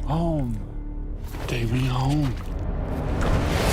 Home. Take me home.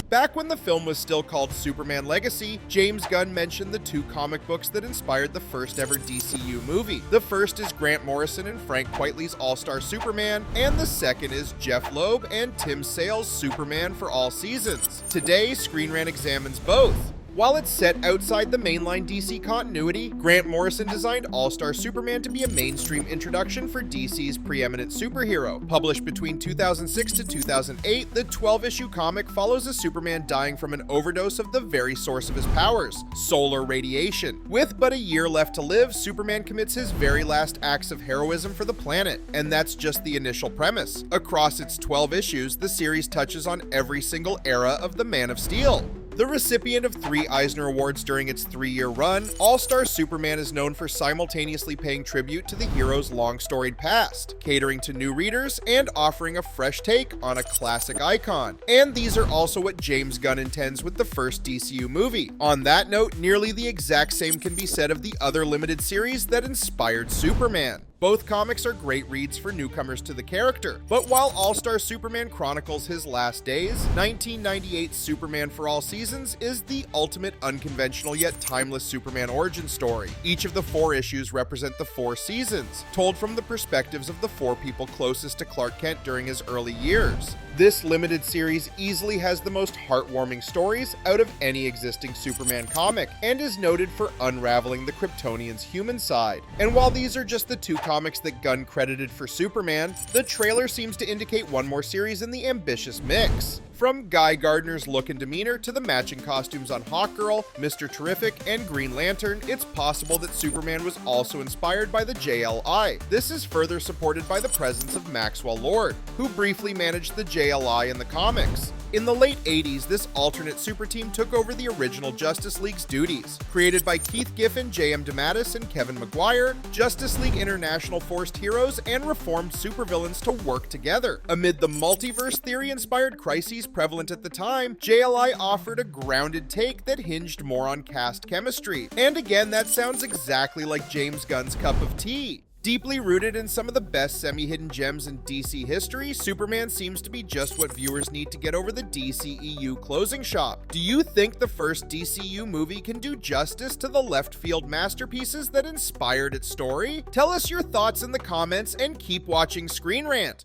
Back when the film was still called Superman Legacy, James Gunn mentioned the two comic books that inspired the first ever DCU movie. The first is Grant Morrison and Frank Quitely's All-Star Superman, and the second is Jeph Loeb and Tim Sale's Superman for All Seasons. Today, ScreenRant examines both. While it's set outside the mainline DC continuity, Grant Morrison designed All-Star Superman to be a mainstream introduction for DC's preeminent superhero. Published between 2006 to 2008, the 12-issue comic follows a Superman dying from an overdose of the very source of his powers, solar radiation. With but a year left to live, Superman commits his very last acts of heroism for the planet, and that's just the initial premise. Across its 12 issues, the series touches on every single era of the Man of Steel. The recipient of 3 Eisner Awards during its 3-year run, All-Star Superman is known for simultaneously paying tribute to the hero's long-storied past, catering to new readers, and offering a fresh take on a classic icon. And these are also what James Gunn intends with the first DCU movie. On that note, nearly the exact same can be said of the other limited series that inspired Superman. Both comics are great reads for newcomers to the character, but while All-Star Superman chronicles his last days, 1998's Superman for All Seasons is the ultimate unconventional yet timeless Superman origin story. Each of the 4 issues represent the 4 seasons, told from the perspectives of the 4 people closest to Clark Kent during his early years. This limited series easily has the most heartwarming stories out of any existing Superman comic, and is noted for unraveling the Kryptonian's human side. And while these are just the 2 comics that Gunn credited for Superman, the trailer seems to indicate one more series in the ambitious mix. From Guy Gardner's look and demeanor to the matching costumes on Hawkgirl, Mr. Terrific, and Green Lantern, it's possible that Superman was also inspired by the JLI. This is further supported by the presence of Maxwell Lord, who briefly managed the JLI in the comics. In the late 80s, this alternate super team took over the original Justice League's duties. Created by Keith Giffen, J.M. DeMatteis, and Kevin Maguire, Justice League International forced heroes and reformed supervillains to work together. Amid the multiverse theory-inspired crises prevalent at the time, JLI offered a grounded take that hinged more on cast chemistry. And again, that sounds exactly like James Gunn's cup of tea. Deeply rooted in some of the best semi-hidden gems in DC history, Superman seems to be just what viewers need to get over the DCEU closing shop. Do you think the first DCU movie can do justice to the left-field masterpieces that inspired its story? Tell us your thoughts in the comments and keep watching ScreenRant.